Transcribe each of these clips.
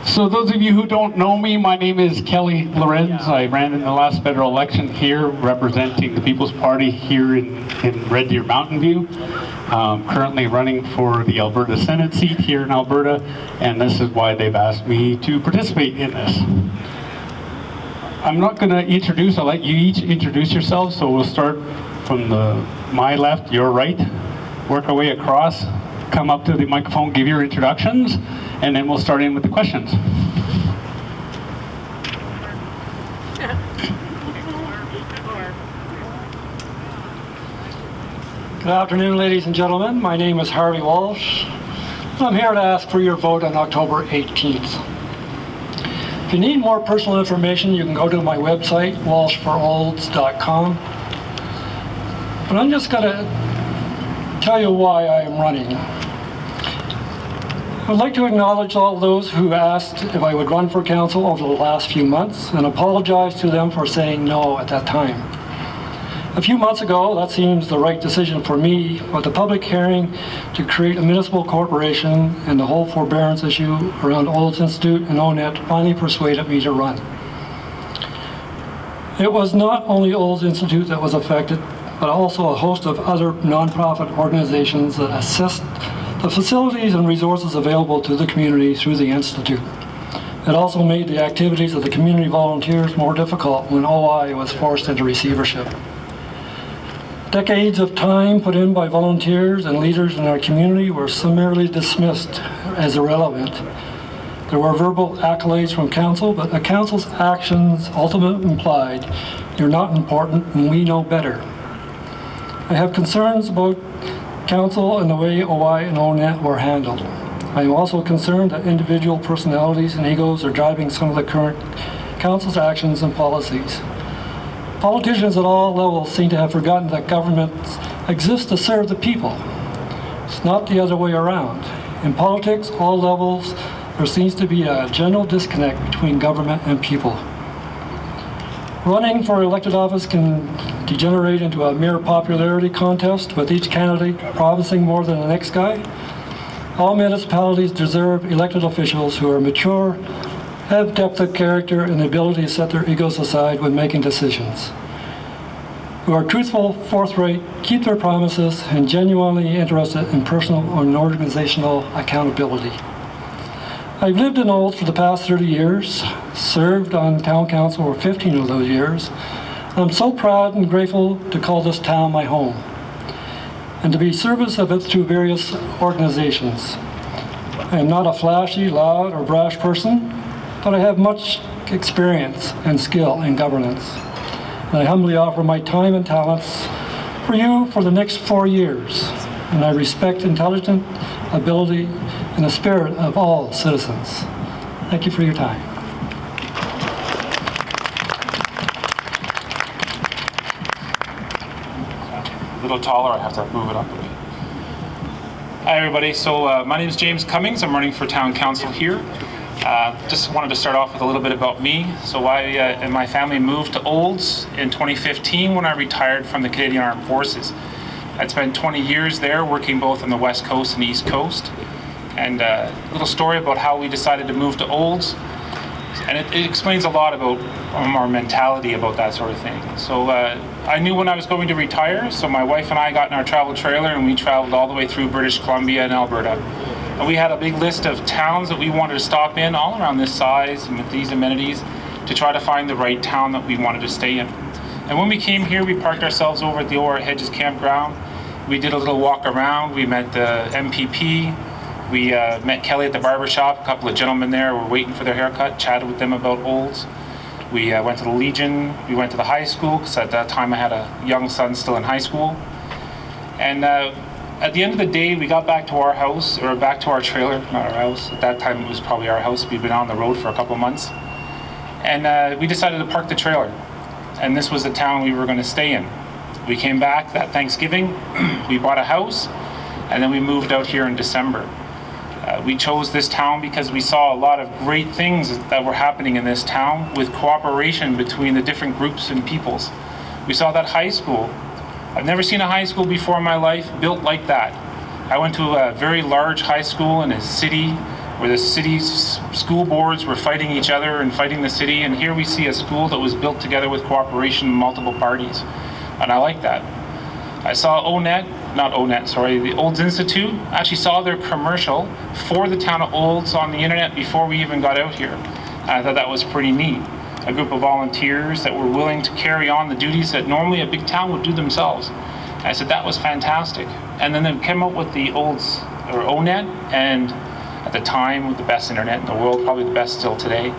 So those of you who don't know me, my name is Kelly Lorenz. I ran in the last federal election here representing the People's Party here in Red Deer Mountain View. Currently running for the Alberta Senate seat here in Alberta, and this is why they've asked me to participate in this. I'm not going to introduce, I'll let you each introduce yourselves, so we'll start from my left, your right, work our way across, come up to the microphone, give your introductions, and then we'll start in with the questions. Good afternoon, ladies and gentlemen. My name is Harvey Walsh. I'm here to ask for your vote on October 18th. If you need more personal information, you can go to my website, walshforolds.com. But I'm just going to tell you why I am running. I'd like to acknowledge all those who asked if I would run for council over the last few months and apologize to them for saying no at that time. A few months ago, that seems the right decision for me, but the public hearing to create a municipal corporation and the whole forbearance issue around Olds Institute and ONET finally persuaded me to run. It was not only Olds Institute that was affected, but also a host of other nonprofit organizations that assist the facilities and resources available to the community through the Institute. It also made the activities of the community volunteers more difficult when OI was forced into receivership. Decades of time put in by volunteers and leaders in our community were summarily dismissed as irrelevant. There were verbal accolades from council, but a council's actions ultimately implied, "You're not important and we know better." I have concerns about council and the way OI and ONET were handled. I am also concerned that individual personalities and egos are driving some of the current council's actions and policies. Politicians at all levels seem to have forgotten that governments exist to serve the people. It's not the other way around. In politics, all levels, there seems to be a general disconnect between government and people. Running for elected office can degenerate into a mere popularity contest with each candidate promising more than the next guy. All municipalities deserve elected officials who are mature, have depth of character and the ability to set their egos aside when making decisions, who are truthful, forthright, keep their promises, and genuinely interested in personal and organizational accountability. I've lived in Olds for the past 30 years, served on town council for 15 of those years. I'm so proud and grateful to call this town my home and to be service of it through various organizations. I am not a flashy, loud, or brash person, but I have much experience and skill in governance. And I humbly offer my time and talents for you for the next 4 years. And I respect intelligence, ability, and the spirit of all citizens. Thank you for your time. A little taller, I have to move it up a bit. Hi everybody, so my name is James Cummings. I'm running for town council here. Just wanted to start off with a little bit about me. So I and my family moved to Olds in 2015 when I retired from the Canadian Armed Forces. I'd spent 20 years there working both on the West Coast and East Coast. And a little story about how we decided to move to Olds. And it explains a lot about our mentality about that sort of thing. So I knew when I was going to retire, so my wife and I got in our travel trailer and we traveled all the way through British Columbia and Alberta. And we had a big list of towns that we wanted to stop in, all around this size and with these amenities, to try to find the right town that we wanted to stay in. And when we came here, we parked ourselves over at the O.R. Hedges campground. We did a little walk around. We met the MPP. We met Kelly at the barber shop. A couple of gentlemen there were waiting for their haircut, chatted with them about Olds. We went to the Legion. We went to the high school, because at that time I had a young son still in high school. And at the end of the day, we got back to our house, or back to our trailer, not our house. At that time, it was probably our house. We'd been on the road for a couple of months. And we decided to park the trailer. And this was the town we were going to stay in. We came back that Thanksgiving. We bought a house, and then we moved out here in December. We chose this town because we saw a lot of great things that were happening in this town with cooperation between the different groups and peoples. We saw that high school. I've never seen a high school before in my life built like that. I went to a very large high school in a city where the city's school boards were fighting each other and fighting the city, and here we see a school that was built together with cooperation of multiple parties, and I like that. I saw the Olds Institute actually saw their commercial for the town of Olds on the internet before we even got out here. And I thought that was pretty neat. A group of volunteers that were willing to carry on the duties that normally a big town would do themselves. And I said that was fantastic. And then they came up with the Olds, or ONET, and at the time with the best internet in the world, probably the best still today.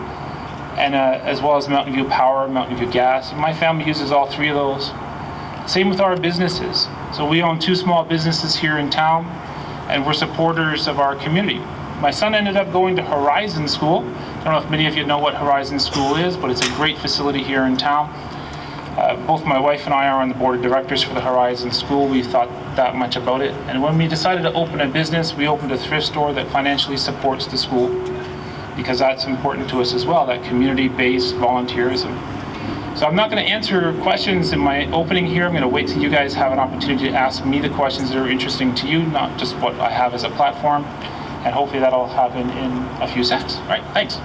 And as well as Mountain View Power, Mountain View Gas. My family uses all three of those. Same with our businesses. So we own 2 small businesses here in town, and we're supporters of our community. My son ended up going to Horizon School. I don't know if many of you know what Horizon School is, but it's a great facility here in town. Both my wife and I are on the board of directors for the Horizon School. We thought that much about it. And when we decided to open a business, we opened a thrift store that financially supports the school, because that's important to us as well, that community-based volunteerism. So I'm not going to answer questions in my opening here. I'm going to wait till you guys have an opportunity to ask me the questions that are interesting to you, not just what I have as a platform. And hopefully that'll happen in a few seconds. All right, thanks.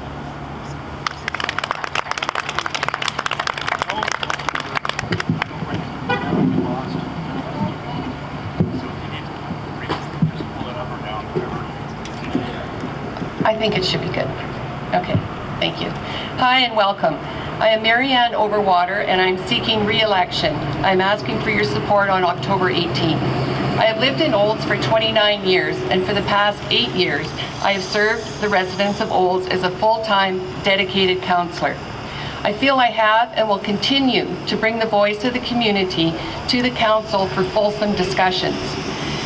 I think it should be good. Okay, thank you. Hi and welcome. I am Marianne Overwater and I'm seeking re-election. I'm asking for your support on October 18th. I have lived in Olds for 29 years, and for the past 8 years, I have served the residents of Olds as a full-time, dedicated councillor. I feel I have and will continue to bring the voice of the community to the council for fulsome discussions.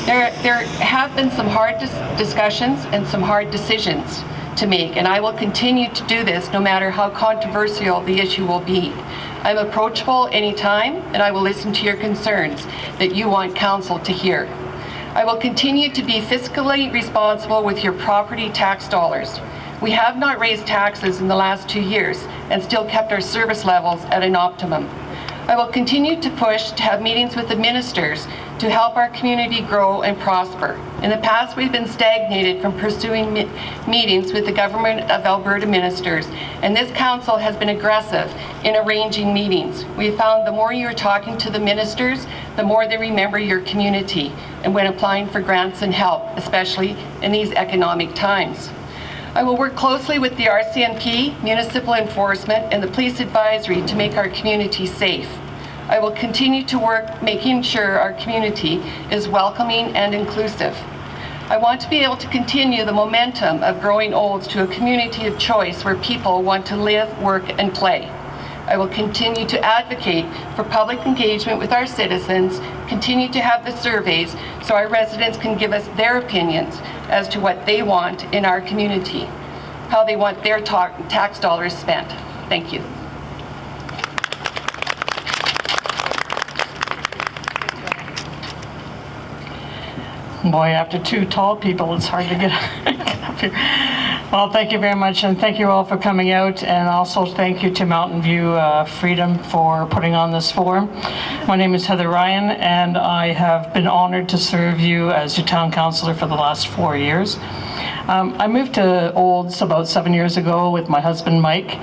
There have been some hard discussions and some hard decisions to make, and I will continue to do this no matter how controversial the issue will be. I'm approachable anytime, and I will listen to your concerns that you want council to hear. I will continue to be fiscally responsible with your property tax dollars. We have not raised taxes in the last 2 years and still kept our service levels at an optimum. I will continue to push to have meetings with the ministers to help our community grow and prosper. In the past, we've been stagnated from pursuing meetings with the Government of Alberta ministers, and this council has been aggressive in arranging meetings. We found the more you're talking to the ministers, the more they remember your community, and when applying for grants and help, especially in these economic times. I will work closely with the RCMP, municipal enforcement, and the police advisory to make our community safe. I will continue to work making sure our community is welcoming and inclusive. I want to be able to continue the momentum of growing Olds to a community of choice where people want to live, work, and play. I will continue to advocate for public engagement with our citizens, continue to have the surveys so our residents can give us their opinions as to what they want in our community, how they want their tax dollars spent. Thank you. Boy, after 2 tall people, it's hard to get up here. Well, thank you very much, and thank you all for coming out, and also thank you to Mountain View Freedom for putting on this forum. My name is Heather Ryan, and I have been honored to serve you as your town councillor for the last 4 years. I moved to Olds about 7 years ago with my husband Mike,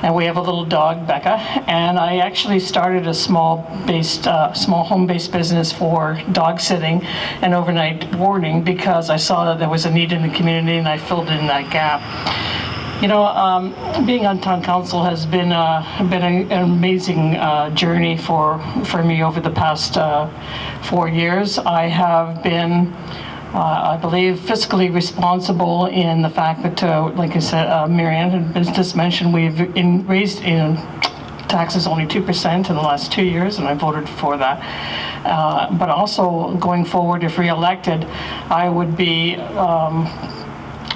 and we have a little dog, Becca, and I actually started a small home-based business for dog sitting and overnight boarding because I saw that there was a need in the community and I filled in that gap. You know, being on town council has been an amazing journey for me over the past 4 years. I have been I believe fiscally responsible in the fact that, like I said, Marianne has just mentioned, we've raised taxes only 2% in the last 2 years, and I voted for that. But also going forward, if re-elected, I would be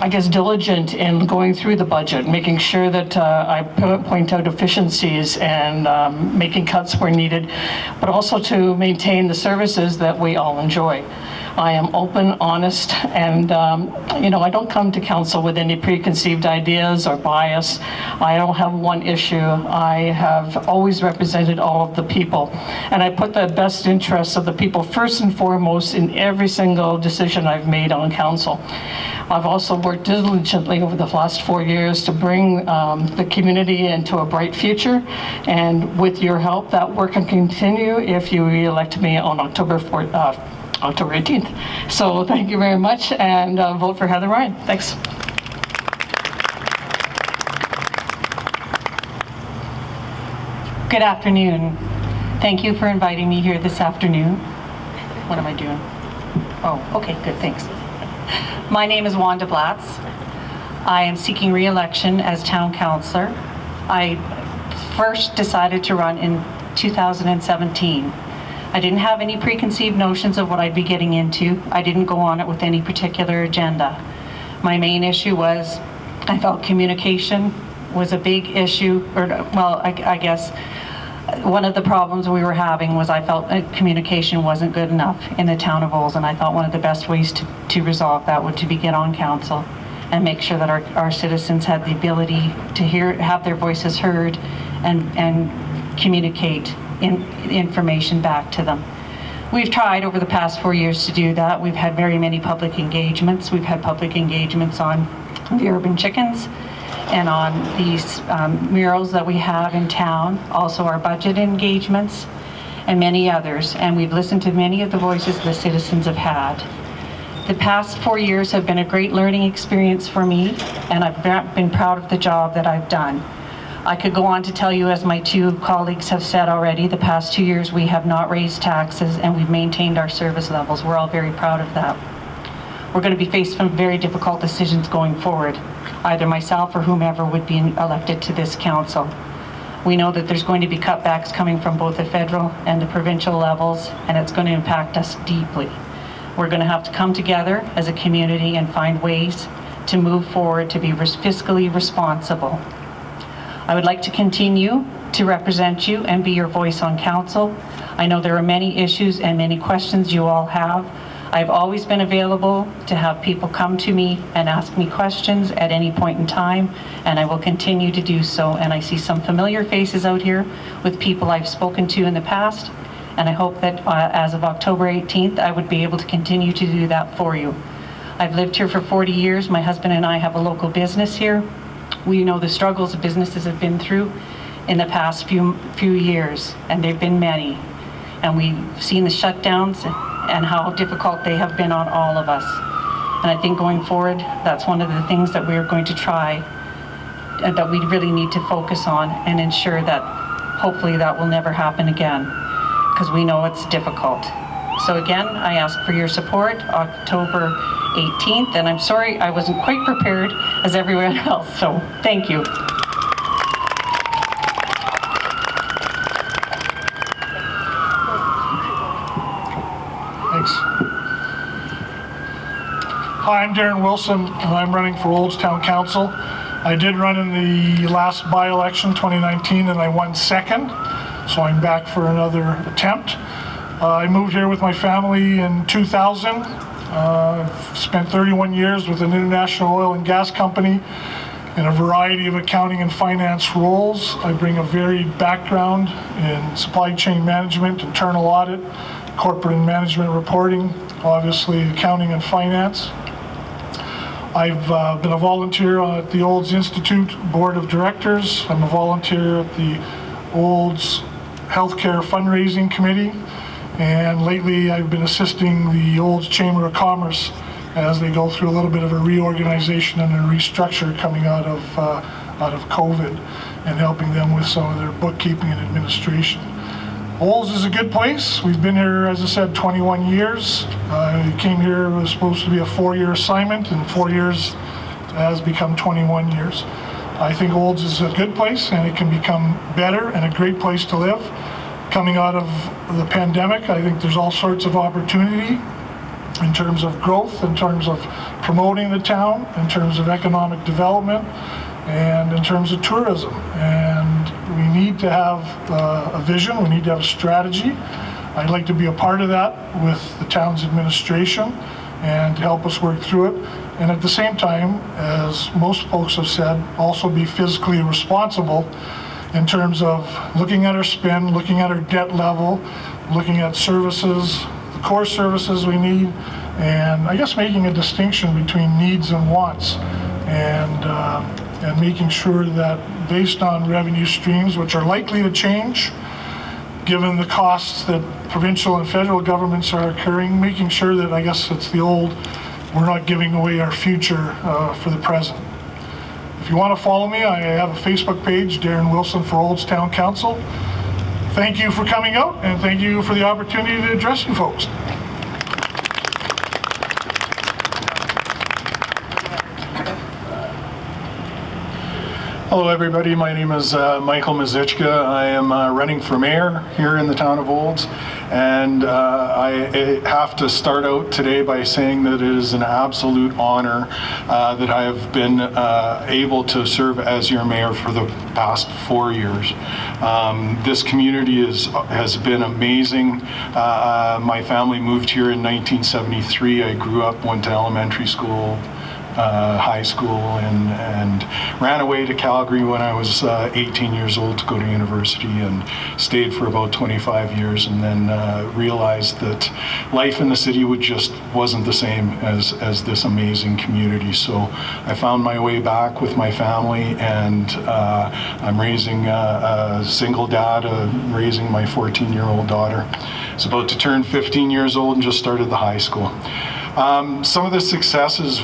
I guess, diligent in going through the budget, making sure that I point out efficiencies and making cuts where needed, but also to maintain the services that we all enjoy. I am open, honest, and I don't come to council with any preconceived ideas or bias. I don't have one issue. I have always represented all of the people, and I put the best interests of the people first and foremost in every single decision I've made on council. I've also worked diligently over the last 4 years to bring the community into a bright future, and with your help, that work can continue if you re-elect me on October 18th. So thank you very much, and vote for Heather Ryan. Thanks. Good afternoon. Thank you for inviting me here this afternoon. What am I doing? Oh, okay, good, thanks. My name is Wanda Blatz. I am seeking re-election as town councillor. I first decided to run in 2017. I didn't have any preconceived notions of what I'd be getting into. I didn't go on it with any particular agenda. My main issue was I felt communication was a big issue, or well, I guess one of the problems we were having was I felt communication wasn't good enough in the town of Olds, and I thought one of the best ways to resolve that would to be get on council and make sure that our citizens had the ability to have their voices heard and communicate information back to them. We've tried over the past 4 years to do that. We've had very many public engagements. We've had public engagements on the urban chickens and on these murals that we have in town, also our budget engagements, and many others. And we've listened to many of the voices the citizens have had. The past 4 years have been a great learning experience for me, and I've been proud of the job that I've done. I could go on to tell you, as my two colleagues have said already, the past 2 years we have not raised taxes and we've maintained our service levels. We're all very proud of that. We're going to be faced with very difficult decisions going forward. Either myself or whomever would be elected to this council. We know that there's going to be cutbacks coming from both the federal and the provincial levels, and it's going to impact us deeply. We're going to have to come together as a community and find ways to move forward to be fiscally responsible. I would like to continue to represent you and be your voice on council. I know there are many issues and many questions you all have. I've always been available to have people come to me and ask me questions at any point in time, and I will continue to do so. And I see some familiar faces out here with people I've spoken to in the past, and I hope that as of October 18th, I would be able to continue to do that for you. I've lived here for 40 years. My husband and I have a local business here. We know the struggles businesses have been through in the past few years, and they've been many. And we've seen the shutdowns and how difficult they have been on all of us. And I think going forward, that's one of the things that we're going to try, that we really need to focus on and ensure that hopefully that will never happen again, because we know it's difficult. So again, I ask for your support, October 18th, and I'm sorry I wasn't quite prepared as everyone else, so thank you. Thanks. Hi, I'm Darren Wilson, and I'm running for Olds Town Council. I did run in the last by-election, 2019, and I won second, so I'm back for another attempt. I moved here with my family in 2000. Spent 31 years with an international oil and gas company in a variety of accounting and finance roles. I bring a varied background in supply chain management, internal audit, corporate and management reporting, obviously accounting and finance. I've been a volunteer at the Olds Institute Board of Directors. I'm a volunteer at the Olds Healthcare Fundraising Committee. And lately I've been assisting the Olds Chamber of Commerce as they go through a little bit of a reorganization and a restructure coming out of COVID, and helping them with some of their bookkeeping and administration. Olds is a good place. We've been here, as I said, 21 years. I came here, it was supposed to be a 4-year assignment, and 4 years has become 21 years. I think Olds is a good place, and it can become better and a great place to live. Coming out of the pandemic, I think there's all sorts of opportunity in terms of growth, in terms of promoting the town, in terms of economic development, and in terms of tourism. And we need to have a vision, we need to have a strategy. I'd like to be a part of that with the town's administration and to help us work through it. And at the same time, as most folks have said, also be fiscally responsible in terms of looking at our spend, looking at our debt level, looking at services, the core services we need, and I guess making a distinction between needs and wants, and making sure that based on revenue streams, which are likely to change, given the costs that provincial and federal governments are incurring, making sure that, I guess it's the old, we're not giving away our future for the present. If you want to follow me, I have a Facebook page, Darren Wilson for Olds Town Council. Thank you for coming out, and thank you for the opportunity to address you folks. Hello everybody, my name is Michael Mazichka. I am running for mayor here in the town of Olds, and I have to start out today by saying that it is an absolute honor that I have been able to serve as your mayor for the past 4 years. This community has been amazing. My family moved here in 1973. I grew up, went to elementary school, high school, and ran away to Calgary when I was 18 years old to go to university, and stayed for about 25 years, and then realized that life in the city wasn't the same as this amazing community. So I found my way back with my family, and I'm raising a single dad, raising my 14-year-old daughter. It's about to turn 15 years old and just started the high school. Some of the successes,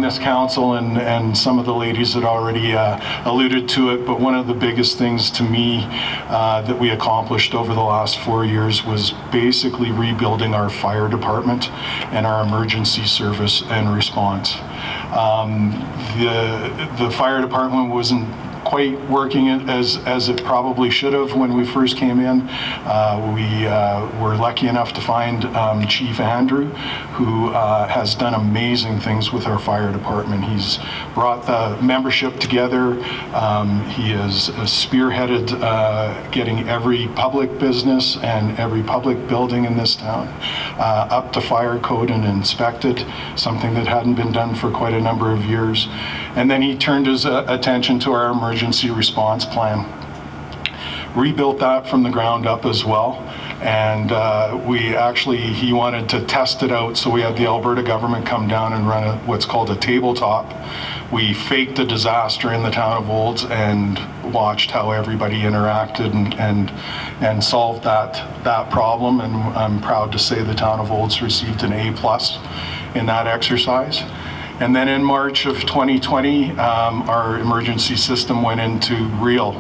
this council and some of the ladies had already alluded to it, but one of the biggest things to me that we accomplished over the last 4 years was basically rebuilding our fire department and our emergency service and response. The fire department wasn't quite working as it probably should have when we first came in. We were lucky enough to find Chief Andrew, who has done amazing things with our fire department. He's brought the membership together. He has spearheaded getting every public business and every public building in this town up to fire code and inspected, something that hadn't been done for quite a number of years. And then he turned his attention to our emergency response plan. Rebuilt that from the ground up as well. And he wanted to test it out, so we had the Alberta government come down and run what's called a tabletop. We faked a disaster in the town of Olds and watched how everybody interacted and solved that problem. And I'm proud to say the town of Olds received an A+ in that exercise. And then in March of 2020, our emergency system went into real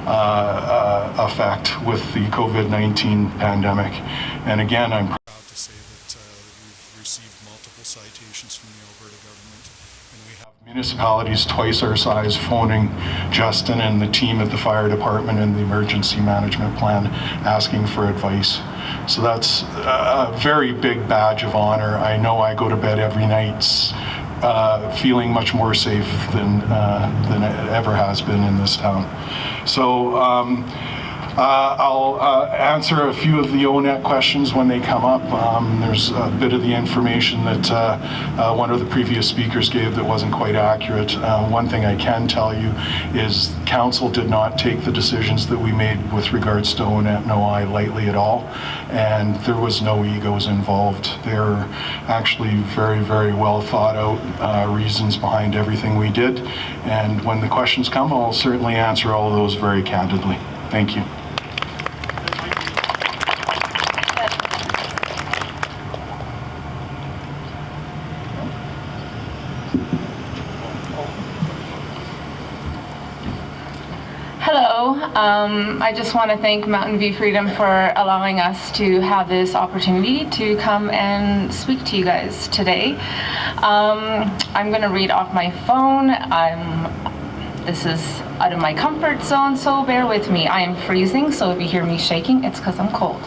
effect with the COVID-19 pandemic. And again, I'm proud to say that we've received multiple citations from the Alberta government, and we have municipalities twice our size phoning Justin and the team at the fire department and the emergency management plan asking for advice. So that's a very big badge of honor. I know I go to bed every night feeling much more safe than it ever has been in this town. So I'll answer a few of the ONET questions when they come up. There's a bit of the information that one of the previous speakers gave that wasn't quite accurate. One thing I can tell you is council did not take the decisions that we made with regards to ONET and OI lightly at all, and there was no egos involved. They're actually very, very well thought out reasons behind everything we did, and when the questions come, I'll certainly answer all of those very candidly. Thank you. Hello, I just want to thank Mountain View Freedom for allowing us to have this opportunity to come and speak to you guys today. I'm going to read off my phone. This is out of my comfort zone, so bear with me. I am freezing, so if you hear me shaking, it's because I'm cold.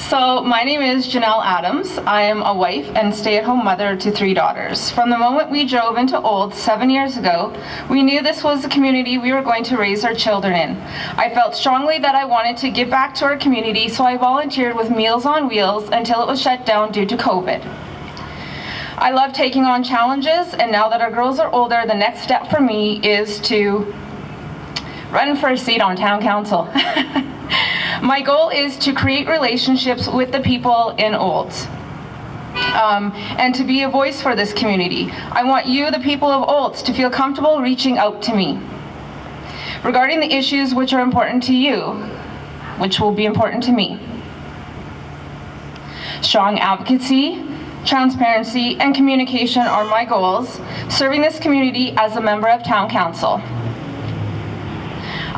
So my name is Janelle Adams. I am a wife and stay-at-home mother to 3 daughters. From the moment we drove into Olds 7 years ago, we knew this was the community we were going to raise our children in. I felt strongly that I wanted to give back to our community, so I volunteered with Meals on Wheels until it was shut down due to COVID. I love taking on challenges, and now that our girls are older, the next step for me is to run for a seat on town council. My goal is to create relationships with the people in Olds and to be a voice for this community. I want you, the people of Olds, to feel comfortable reaching out to me regarding the issues which are important to you, which will be important to me. Strong advocacy, transparency, and communication are my goals, serving this community as a member of town council.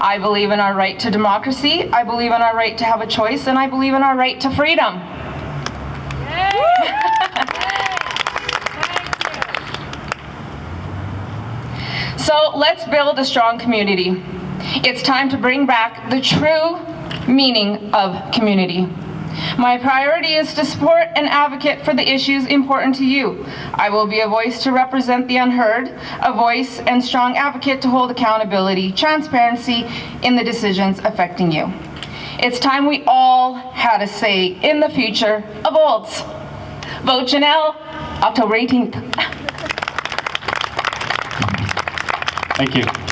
I believe in our right to democracy, I believe in our right to have a choice, and I believe in our right to freedom. So let's build a strong community. It's time to bring back the true meaning of community. My priority is to support and advocate for the issues important to you. I will be a voice to represent the unheard, a voice and strong advocate to hold accountability, transparency in the decisions affecting you. It's time we all had a say in the future of Olds. Vote Janelle, October 18th. Thank you.